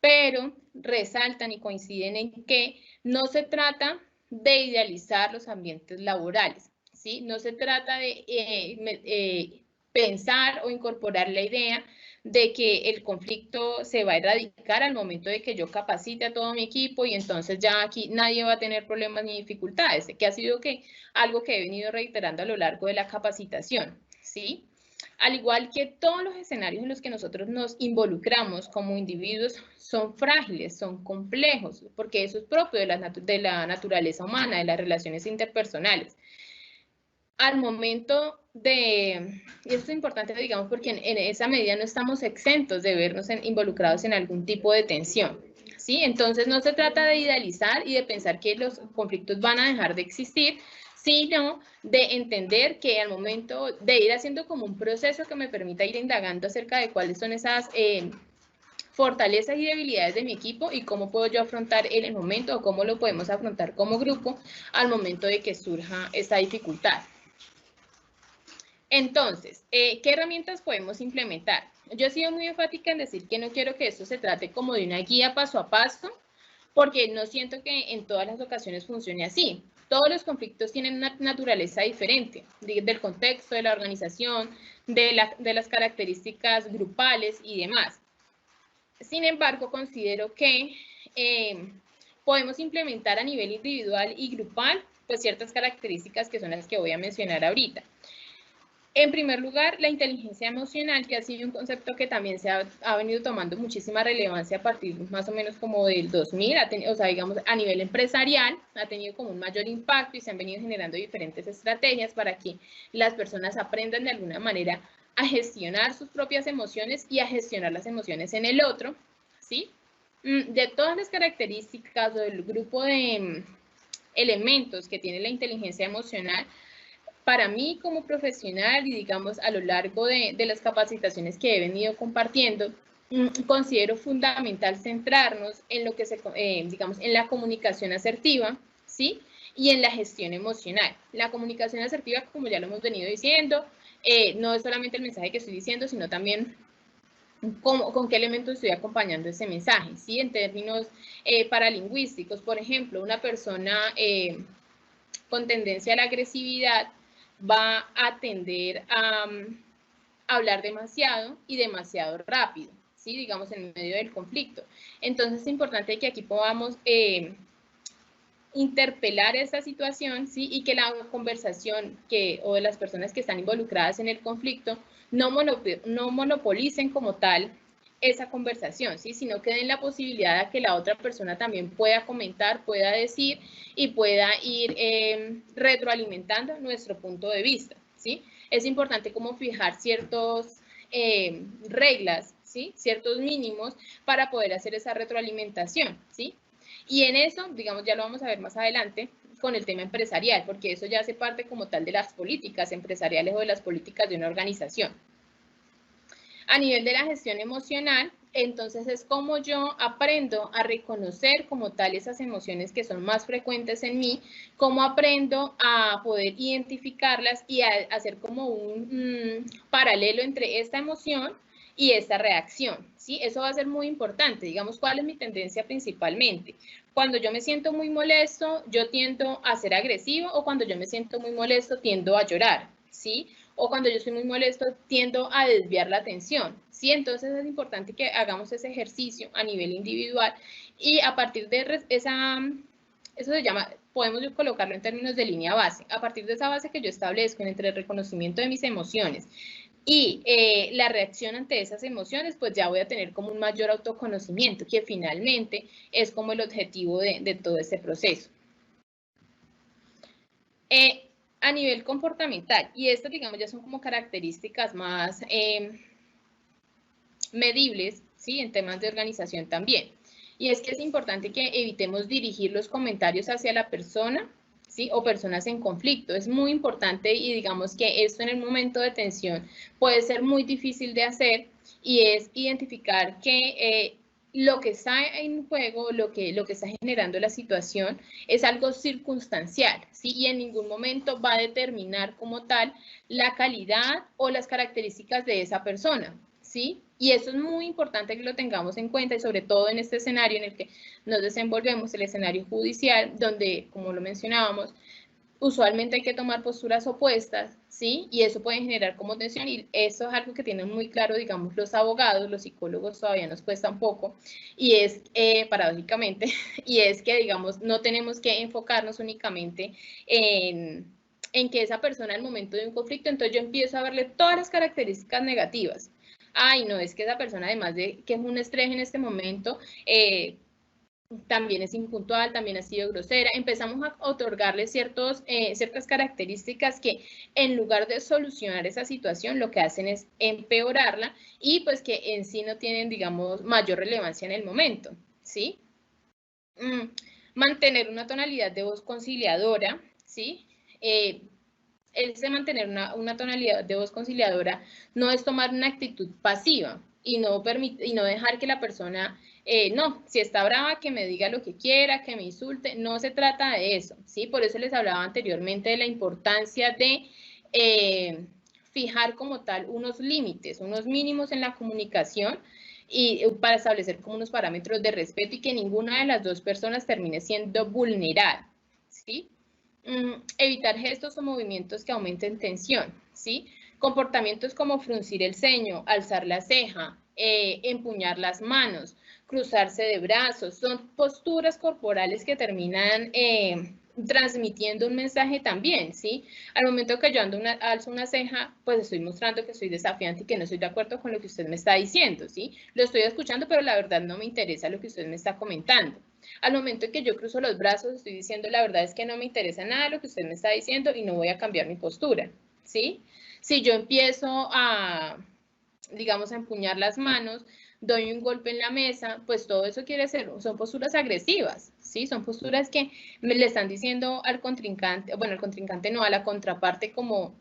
pero resaltan y coinciden en que no se trata de idealizar los ambientes laborales, ¿sí? No se trata de pensar o incorporar la idea de que el conflicto se va a erradicar al momento de que yo capacite a todo mi equipo y entonces ya aquí nadie va a tener problemas ni dificultades, que ha sido algo que he venido reiterando a lo largo de la capacitación, ¿sí? Al igual que todos los escenarios en los que nosotros nos involucramos como individuos son frágiles, son complejos, porque eso es propio de la naturaleza humana, de las relaciones interpersonales. Al momento y esto es importante, digamos, porque en esa medida no estamos exentos de vernos involucrados en algún tipo de tensión, ¿sí? Entonces no se trata de idealizar y de pensar que los conflictos van a dejar de existir, sino de entender que al momento de ir haciendo como un proceso que me permita ir indagando acerca de cuáles son esas fortalezas y debilidades de mi equipo y cómo puedo yo afrontar en el momento, o cómo lo podemos afrontar como grupo al momento de que surja esta dificultad. Entonces, ¿qué herramientas podemos implementar? Yo he sido muy enfática en decir que no quiero que esto se trate como de una guía paso a paso, porque no siento que en todas las ocasiones funcione así. Todos los conflictos tienen una naturaleza diferente, del contexto, de la organización, de las características grupales y demás. Sin embargo, considero que podemos implementar a nivel individual y grupal pues ciertas características que son las que voy a mencionar ahorita. En primer lugar, la inteligencia emocional, que ha sido un concepto que también ha venido tomando muchísima relevancia a partir más o menos como del 2000, o sea, digamos, a nivel empresarial, ha tenido como un mayor impacto y se han venido generando diferentes estrategias para que las personas aprendan de alguna manera a gestionar sus propias emociones y a gestionar las emociones en el otro, ¿sí? De todas las características o del grupo de elementos que tiene la inteligencia emocional, para mí como profesional y digamos a lo largo de las capacitaciones que he venido compartiendo, considero fundamental centrarnos en lo que digamos, en la comunicación asertiva, ¿sí? Y en la gestión emocional. La comunicación asertiva, como ya lo hemos venido diciendo, no es solamente el mensaje que estoy diciendo, sino también con qué elementos estoy acompañando ese mensaje, ¿sí? En términos paralingüísticos, por ejemplo, una persona con tendencia a la agresividad va a tender a hablar demasiado y demasiado rápido, ¿sí? Digamos, en medio del conflicto. Entonces, es importante que aquí podamos interpelar esta situación, ¿sí? Y que la conversación o de las personas que están involucradas en el conflicto no monopolicen como tal esa conversación, ¿sí? Sino que den la posibilidad de que la otra persona también pueda comentar, pueda decir y pueda ir retroalimentando nuestro punto de vista, ¿sí? Es importante como fijar ciertas reglas, ¿sí? Ciertos mínimos para poder hacer esa retroalimentación, ¿sí? Y en eso, digamos, ya lo vamos a ver más adelante con el tema empresarial, porque eso ya hace parte como tal de las políticas empresariales o de las políticas de una organización. A nivel de la gestión emocional, entonces es como yo aprendo a reconocer como tal esas emociones que son más frecuentes en mí, cómo aprendo a poder identificarlas y a hacer como un paralelo entre esta emoción y esta reacción, ¿sí? Eso va a ser muy importante. Digamos, ¿cuál es mi tendencia principalmente? Cuando yo me siento muy molesto, yo tiendo a ser agresivo, o cuando yo me siento muy molesto, tiendo a llorar, ¿sí? O cuando yo estoy muy molesto, tiendo a desviar la atención, ¿sí? Entonces es importante que hagamos ese ejercicio a nivel individual y a partir de eso se llama, podemos colocarlo en términos de línea base. A partir de esa base que yo establezco entre el reconocimiento de mis emociones y la reacción ante esas emociones, pues ya voy a tener como un mayor autoconocimiento, que finalmente es como el objetivo de todo este proceso. A nivel comportamental, y estas, digamos, ya son como características más medibles, ¿sí? En temas de organización también. Y es que es importante que evitemos dirigir los comentarios hacia la persona, ¿sí? O personas en conflicto. Es muy importante y digamos que esto en el momento de tensión puede ser muy difícil de hacer y es identificar que lo que está en juego, lo que está generando la situación es algo circunstancial, ¿sí? Y en ningún momento va a determinar como tal la calidad o las características de esa persona, ¿sí? Y eso es muy importante que lo tengamos en cuenta y sobre todo en este escenario en el que nos desenvolvemos, el escenario judicial, donde, como lo mencionábamos, usualmente hay que tomar posturas opuestas, ¿sí? Y eso puede generar como tensión y eso es algo que tienen muy claro, digamos, los abogados, los psicólogos todavía nos cuesta un poco y es, paradójicamente, y es que, digamos, no tenemos que enfocarnos únicamente en que esa persona al momento de un conflicto, entonces yo empiezo a verle todas las características negativas. Ay, no, es que esa persona, además de que es un estrés en este momento, también es impuntual, también ha sido grosera. Empezamos a otorgarle ciertas características que en lugar de solucionar esa situación, lo que hacen es empeorarla y pues que en sí no tienen, digamos, mayor relevancia en el momento, ¿sí? Mantener una tonalidad de voz conciliadora, ¿sí? El de mantener una tonalidad de voz conciliadora no es tomar una actitud pasiva y no dejar que la persona, no, si está brava, que me diga lo que quiera, que me insulte, no se trata de eso, ¿sí? Por eso les hablaba anteriormente de la importancia de fijar como tal unos límites, unos mínimos en la comunicación y para establecer como unos parámetros de respeto y que ninguna de las dos personas termine siendo vulnerada, ¿sí? Evitar gestos o movimientos que aumenten tensión, ¿sí? Comportamientos como fruncir el ceño, alzar la ceja, empuñar las manos, cruzarse de brazos, son posturas corporales que terminan transmitiendo un mensaje también, ¿sí? Al momento que yo alzo una ceja, pues estoy mostrando que soy desafiante y que no estoy de acuerdo con lo que usted me está diciendo, ¿sí? Lo estoy escuchando, pero la verdad no me interesa lo que usted me está comentando. Al momento en que yo cruzo los brazos, estoy diciendo la verdad es que no me interesa nada lo que usted me está diciendo y no voy a cambiar mi postura, ¿sí? Si yo empiezo a, digamos, a empuñar las manos, doy un golpe en la mesa, pues todo eso quiere ser, son posturas agresivas, ¿sí? Son posturas que le están diciendo al contrincante, bueno, al contrincante no, a la contraparte como,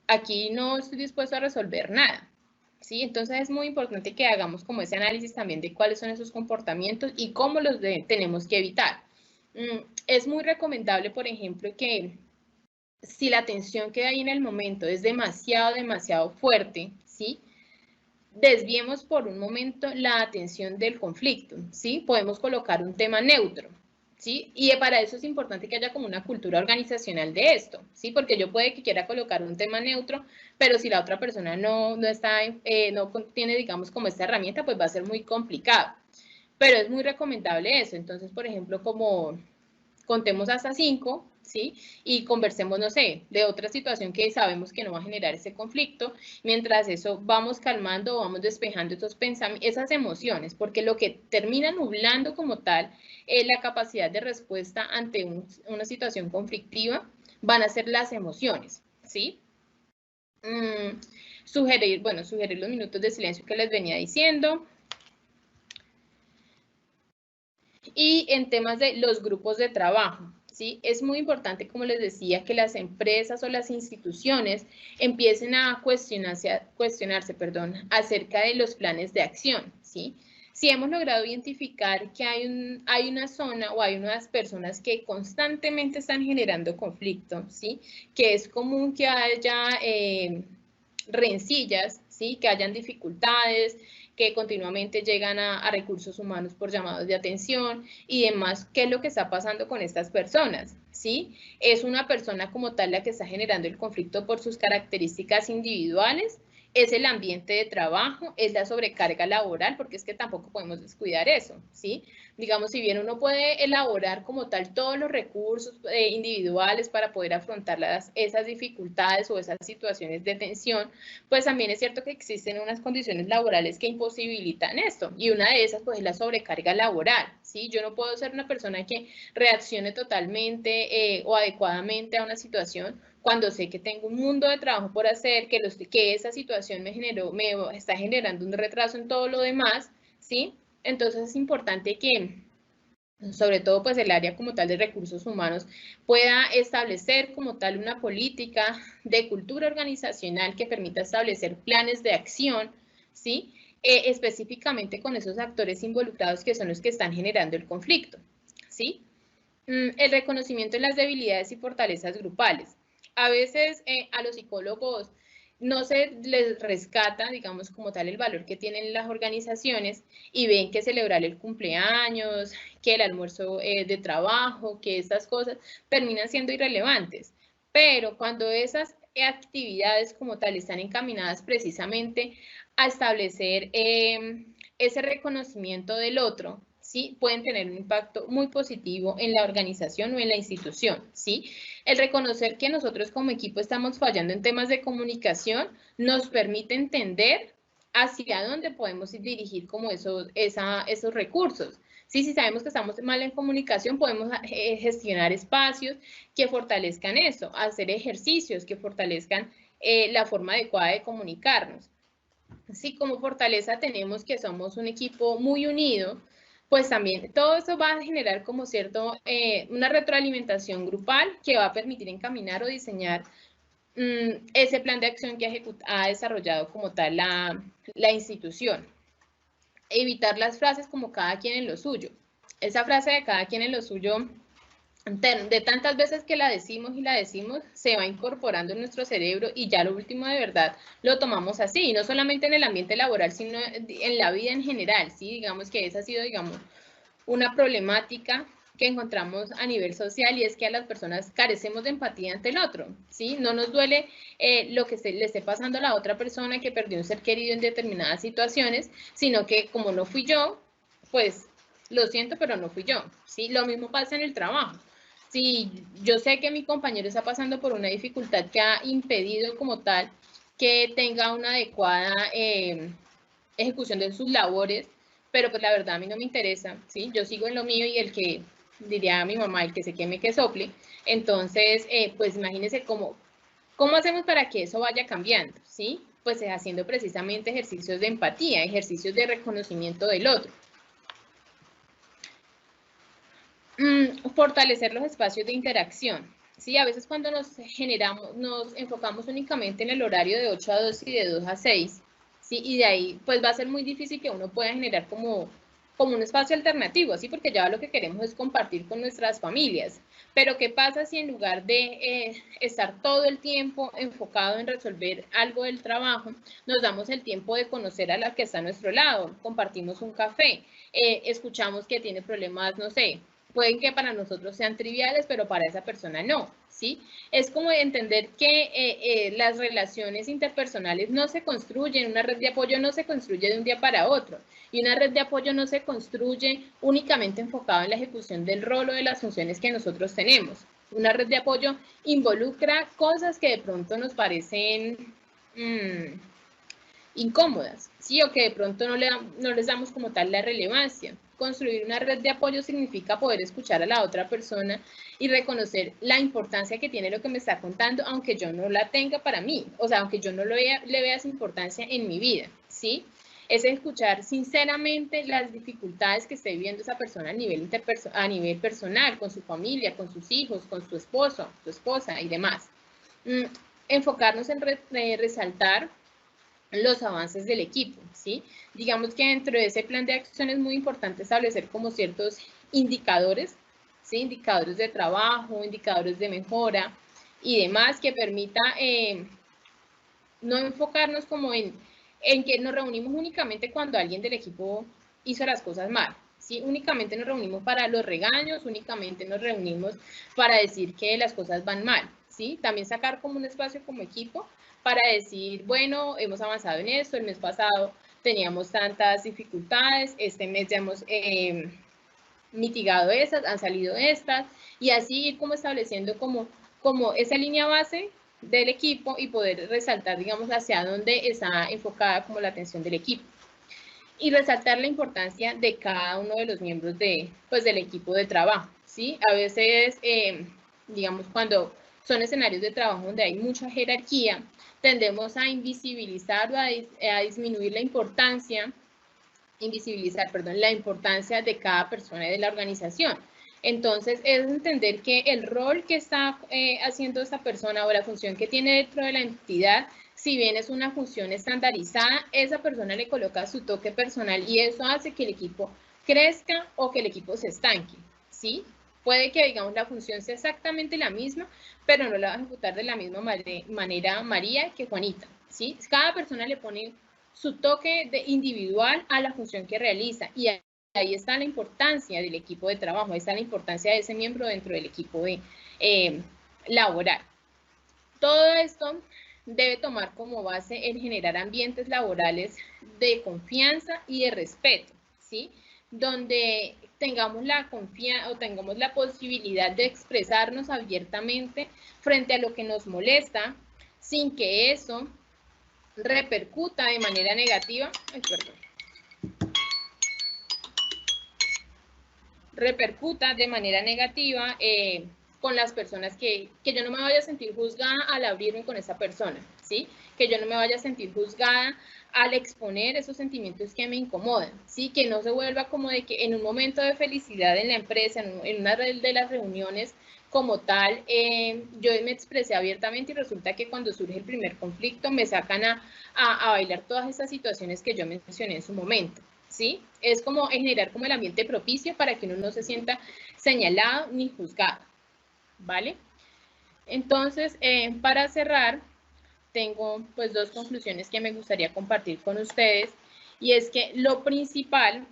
aquí no estoy dispuesto a resolver nada, ¿sí? Entonces es muy importante que hagamos como ese análisis también de cuáles son esos comportamientos y cómo los tenemos que evitar. Es muy recomendable, por ejemplo, que si la tensión que hay en el momento es demasiado fuerte, ¿sí? Desviemos por un momento la atención del conflicto, ¿sí? Podemos colocar un tema neutro, ¿sí? Y para eso es importante que haya como una cultura organizacional de esto, ¿sí? Porque yo puede que quiera colocar un tema neutro, pero si la otra persona no tiene, digamos, como esta herramienta, pues va a ser muy complicado. Pero es muy recomendable eso. Entonces, por ejemplo, como contemos hasta 5, ¿sí? Y conversemos, no sé, de otra situación que sabemos que no va a generar ese conflicto. Mientras eso vamos calmando, vamos despejando esos pensamientos, esas emociones, porque lo que termina nublando como tal la capacidad de respuesta ante una situación conflictiva van a ser las emociones, ¿sí? Sugerir los minutos de silencio que les venía diciendo. Y en temas de los grupos de trabajo, ¿sí? Es muy importante, como les decía, que las empresas o las instituciones empiecen a cuestionarse acerca de los planes de acción, ¿sí? Si hemos logrado identificar que hay una zona o hay unas personas que constantemente están generando conflicto, ¿sí? Que es común que haya rencillas, ¿sí? Que hayan dificultades, que continuamente llegan a recursos humanos por llamados de atención y demás. ¿Qué es lo que está pasando con estas personas? ¿Sí? ¿Es una persona como tal la que está generando el conflicto por sus características individuales? ¿Es el ambiente de trabajo? ¿Es la sobrecarga laboral? Porque es que tampoco podemos descuidar eso, ¿sí? Digamos, si bien uno puede elaborar como tal todos los recursos individuales para poder afrontar esas dificultades o esas situaciones de tensión, pues también es cierto que existen unas condiciones laborales que imposibilitan esto, y una de esas pues es la sobrecarga laboral, ¿sí? Yo no puedo ser una persona que reaccione totalmente o adecuadamente a una situación cuando sé que tengo un mundo de trabajo por hacer, que esa situación me está generando un retraso en todo lo demás, ¿sí? Entonces es importante que, sobre todo pues el área como tal de recursos humanos, pueda establecer como tal una política de cultura organizacional que permita establecer planes de acción, ¿sí? Específicamente con esos actores involucrados que son los que están generando el conflicto, ¿sí? El reconocimiento de las debilidades y fortalezas grupales. A veces a los psicólogos no se les rescata, digamos, como tal el valor que tienen las organizaciones y ven que celebrar el cumpleaños, que el almuerzo de trabajo, que estas cosas terminan siendo irrelevantes. Pero cuando esas actividades como tal están encaminadas precisamente a establecer ese reconocimiento del otro, ¿sí? Pueden tener un impacto muy positivo en la organización o en la institución, ¿sí? El reconocer que nosotros como equipo estamos fallando en temas de comunicación nos permite entender hacia dónde podemos dirigir como esos recursos. Sí, si sabemos que estamos mal en comunicación, podemos gestionar espacios que fortalezcan eso, hacer ejercicios que fortalezcan la forma adecuada de comunicarnos. Sí, como fortaleza tenemos que somos un equipo muy unido, pues también todo eso va a generar como una retroalimentación grupal que va a permitir encaminar o diseñar ese plan de acción que ha desarrollado como tal la institución. Evitar las frases como cada quien en lo suyo. Esa frase de cada quien en lo suyo, de tantas veces que la decimos y la decimos, se va incorporando en nuestro cerebro y ya lo último de verdad lo tomamos así, y no solamente en el ambiente laboral, sino en la vida en general, ¿sí? Digamos que esa ha sido, digamos, una problemática que encontramos a nivel social, y es que a las personas carecemos de empatía ante el otro, ¿sí? No nos duele lo que le esté pasando a la otra persona que perdió un ser querido en determinadas situaciones, sino que como no fui yo, pues lo siento, pero no fui yo, ¿sí? Lo mismo pasa en el trabajo. Si yo sé que mi compañero está pasando por una dificultad que ha impedido como tal que tenga una adecuada ejecución de sus labores, pero pues la verdad a mí no me interesa, ¿sí? Yo sigo en lo mío y el que, diría a mi mamá, el que se queme que sople. Entonces, pues imagínense cómo hacemos para que eso vaya cambiando, ¿sí? Pues haciendo precisamente ejercicios de empatía, ejercicios de reconocimiento del otro. Fortalecer los espacios de interacción. Sí, a veces cuando nos enfocamos únicamente en el horario de 8 a 2 y de 2 a 6, ¿sí? Y de ahí pues va a ser muy difícil que uno pueda generar como un espacio alternativo, ¿sí? Porque ya lo que queremos es compartir con nuestras familias. Pero ¿qué pasa si en lugar de estar todo el tiempo enfocado en resolver algo del trabajo, nos damos el tiempo de conocer a la que está a nuestro lado, compartimos un café, escuchamos que tiene problemas, no sé, pueden que para nosotros sean triviales, pero para esa persona no, ¿sí? Es como entender que las relaciones interpersonales no se construyen, una red de apoyo no se construye de un día para otro, y una red de apoyo no se construye únicamente enfocado en la ejecución del rol o de las funciones que nosotros tenemos. Una red de apoyo involucra cosas que de pronto nos parecen incómodas, ¿sí? O que de pronto no les damos como tal la relevancia. Construir una red de apoyo significa poder escuchar a la otra persona y reconocer la importancia que tiene lo que me está contando, aunque yo no la tenga para mí, o sea, aunque yo no le vea esa importancia en mi vida, ¿sí? Es escuchar sinceramente las dificultades que esté viviendo esa persona a nivel personal, con su familia, con sus hijos, con su esposo, su esposa y demás. Enfocarnos en resaltar los avances del equipo, ¿sí? Digamos que dentro de ese plan de acción es muy importante establecer como ciertos indicadores, ¿sí? Indicadores de trabajo, indicadores de mejora y demás que permita no enfocarnos como en que nos reunimos únicamente cuando alguien del equipo hizo las cosas mal, ¿sí? Únicamente nos reunimos para los regaños, únicamente nos reunimos para decir que las cosas van mal, ¿sí? También sacar como un espacio como equipo para decir, bueno, hemos avanzado en esto, el mes pasado teníamos tantas dificultades, este mes ya hemos mitigado estas, han salido estas, y así ir como estableciendo como esa línea base del equipo y poder resaltar, digamos, hacia dónde está enfocada como la atención del equipo. Y resaltar la importancia de cada uno de los miembros del equipo de trabajo, ¿sí? A veces, digamos, cuando son escenarios de trabajo donde hay mucha jerarquía, tendemos a invisibilizar o a disminuir la importancia de cada persona de la organización. Entonces, es entender que el rol que está haciendo esta persona o la función que tiene dentro de la entidad, si bien es una función estandarizada, esa persona le coloca su toque personal y eso hace que el equipo crezca o que el equipo se estanque, ¿sí? Puede que, digamos, la función sea exactamente la misma, pero no la va a ejecutar de la misma manera María que Juanita, ¿sí? Cada persona le pone su toque individual a la función que realiza y ahí está la importancia del equipo de trabajo, ahí está la importancia de ese miembro dentro del equipo laboral. Todo esto debe tomar como base el generar ambientes laborales de confianza y de respeto, ¿sí? Donde tengamos la confianza o tengamos la posibilidad de expresarnos abiertamente frente a lo que nos molesta, sin que eso repercuta de manera negativa, con las personas que yo no me vaya a sentir juzgada al abrirme con esa persona, ¿sí? Que yo no me vaya a sentir juzgada al exponer esos sentimientos que me incomodan, ¿sí? Que no se vuelva como de que en un momento de felicidad en la empresa, en una de las reuniones como tal, yo me expresé abiertamente y resulta que cuando surge el primer conflicto me sacan a bailar todas esas situaciones que yo mencioné en su momento, ¿sí? Es como generar como el ambiente propicio para que uno no se sienta señalado ni juzgado, ¿vale? Entonces, para cerrar, tengo pues dos conclusiones que me gustaría compartir con ustedes y es que lo principal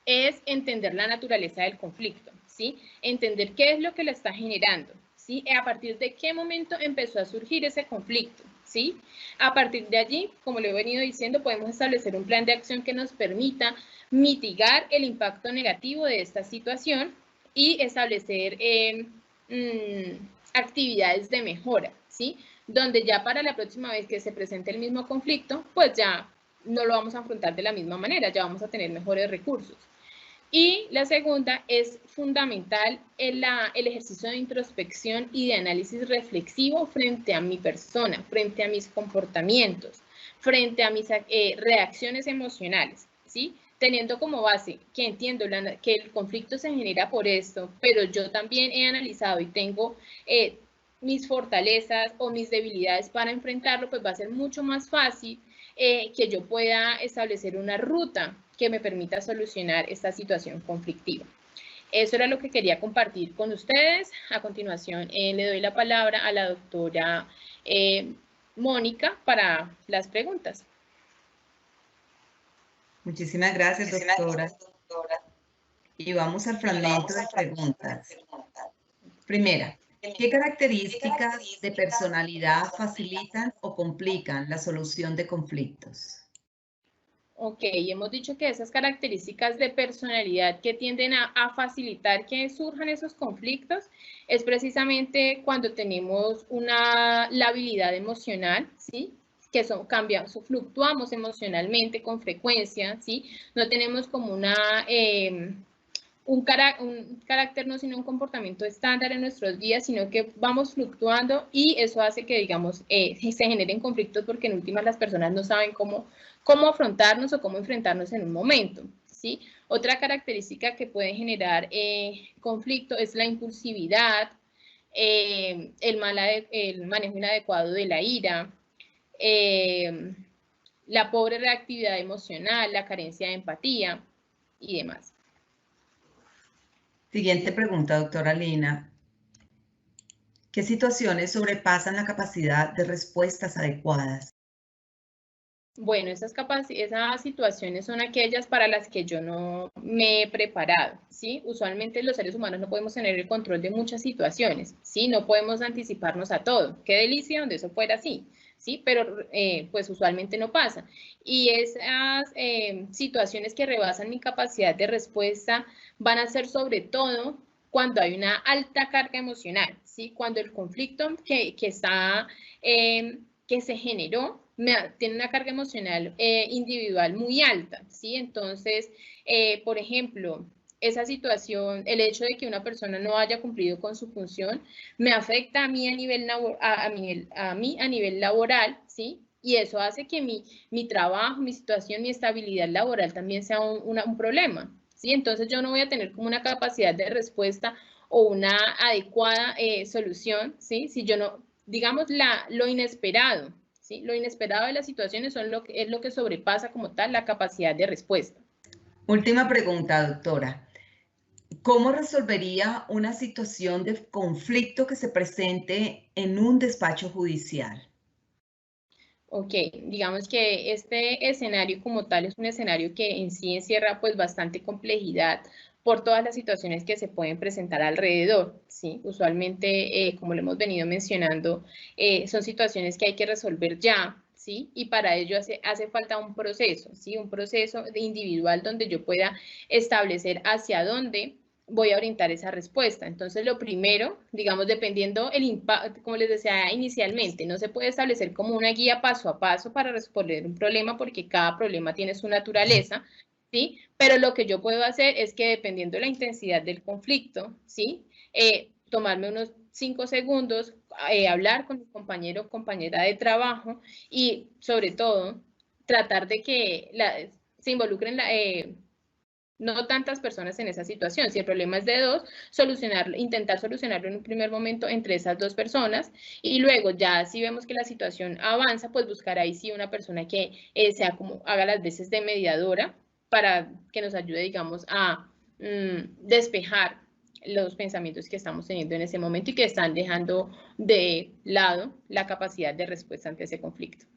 es entender la naturaleza del conflicto, ¿sí? Entender qué es lo que lo está generando, ¿sí? A partir de qué momento empezó a surgir ese conflicto, ¿sí? A partir de allí, como lo he venido diciendo, podemos establecer un plan de acción que nos permita mitigar el impacto negativo de esta situación y establecer actividades de mejora, ¿sí? Donde ya para la próxima vez que se presente el mismo conflicto, pues ya no lo vamos a afrontar de la misma manera, ya vamos a tener mejores recursos. Y la segunda es fundamental el ejercicio de introspección y de análisis reflexivo frente a mi persona, frente a mis comportamientos, frente a mis reacciones emocionales, ¿sí? Teniendo como base que entiendo que el conflicto se genera por esto, pero yo también he analizado y tengo mis fortalezas o mis debilidades para enfrentarlo, pues va a ser mucho más fácil que yo pueda establecer una ruta que me permita solucionar esta situación conflictiva. Eso era lo que quería compartir con ustedes. A continuación, le doy la palabra a la doctora Mónica para las preguntas. Muchísimas gracias, doctora. Y vamos al fragmento de preguntas. Primera, ¿qué características de personalidad facilitan o complican la solución de conflictos? Ok, hemos dicho que esas características de personalidad que tienden a facilitar que surjan esos conflictos es precisamente cuando tenemos una labilidad emocional, ¿sí? Que cambiamos, fluctuamos emocionalmente con frecuencia, ¿sí? No tenemos como un carácter, no sino un comportamiento estándar en nuestros días, sino que vamos fluctuando y eso hace que, digamos, se generen conflictos porque en últimas las personas no saben cómo afrontarnos o cómo enfrentarnos en un momento, ¿sí? Otra característica que puede generar conflicto es la impulsividad, el manejo inadecuado de la ira, la pobre reactividad emocional, la carencia de empatía y demás. Siguiente pregunta, doctora Lina. ¿Qué situaciones sobrepasan la capacidad de respuestas adecuadas? Bueno, esas situaciones son aquellas para las que yo no me he preparado, ¿sí? Usualmente los seres humanos no podemos tener el control de muchas situaciones, ¿sí? No podemos anticiparnos a todo. Qué delicia donde eso fuera así, ¿sí? Pero pues usualmente no pasa. Y esas situaciones que rebasan mi capacidad de respuesta van a ser sobre todo cuando hay una alta carga emocional, ¿sí? Cuando el conflicto que se generó tiene una carga emocional individual muy alta, ¿sí? Entonces, por ejemplo, esa situación, el hecho de que una persona no haya cumplido con su función, me afecta a mí a nivel laboral, ¿sí? Y eso hace que mi trabajo, mi situación, mi estabilidad laboral también sea un problema, ¿sí? Entonces yo no voy a tener como una capacidad de respuesta o una adecuada solución, ¿sí? Si yo no, digamos, lo inesperado, ¿sí? Lo inesperado de las situaciones es lo que sobrepasa como tal la capacidad de respuesta. Última pregunta, doctora. ¿Cómo resolvería una situación de conflicto que se presente en un despacho judicial? Ok, digamos que este escenario como tal es un escenario que en sí encierra pues bastante complejidad por todas las situaciones que se pueden presentar alrededor, ¿sí? Usualmente, como lo hemos venido mencionando, son situaciones que hay que resolver ya, ¿sí? Y para ello hace falta un proceso, ¿sí? Un proceso individual donde yo pueda establecer hacia dónde voy a orientar esa respuesta. Entonces, lo primero, digamos, dependiendo el impacto, como les decía inicialmente, no se puede establecer como una guía paso a paso para responder un problema porque cada problema tiene su naturaleza, ¿sí? Pero lo que yo puedo hacer es que dependiendo de la intensidad del conflicto, ¿sí? Tomarme unos 5 segundos, hablar con mi compañero o compañera de trabajo y sobre todo tratar de que se involucren no tantas personas en esa situación. Si el problema es de dos, intentar solucionarlo en un primer momento entre esas dos personas y luego ya si vemos que la situación avanza, pues buscar ahí sí una persona que haga las veces de mediadora para que nos ayude, digamos, a despejar los pensamientos que estamos teniendo en ese momento y que están dejando de lado la capacidad de respuesta ante ese conflicto.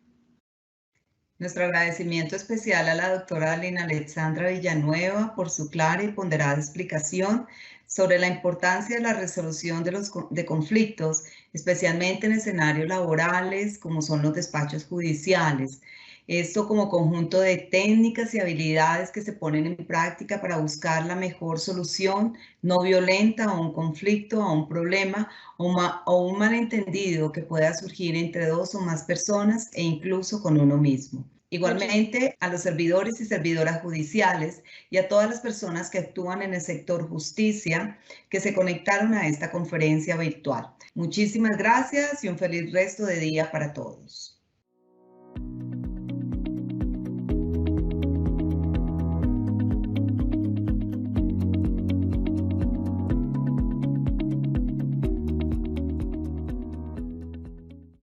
Nuestro agradecimiento especial a la doctora Lina Alexandra Villanueva por su clara y ponderada explicación sobre la importancia de la resolución de conflictos, especialmente en escenarios laborales como son los despachos judiciales. Esto como conjunto de técnicas y habilidades que se ponen en práctica para buscar la mejor solución no violenta a un conflicto, a un problema o un malentendido que pueda surgir entre dos o más personas e incluso con uno mismo. Igualmente, a los servidores y servidoras judiciales y a todas las personas que actúan en el sector justicia que se conectaron a esta conferencia virtual. Muchísimas gracias y un feliz resto de día para todos.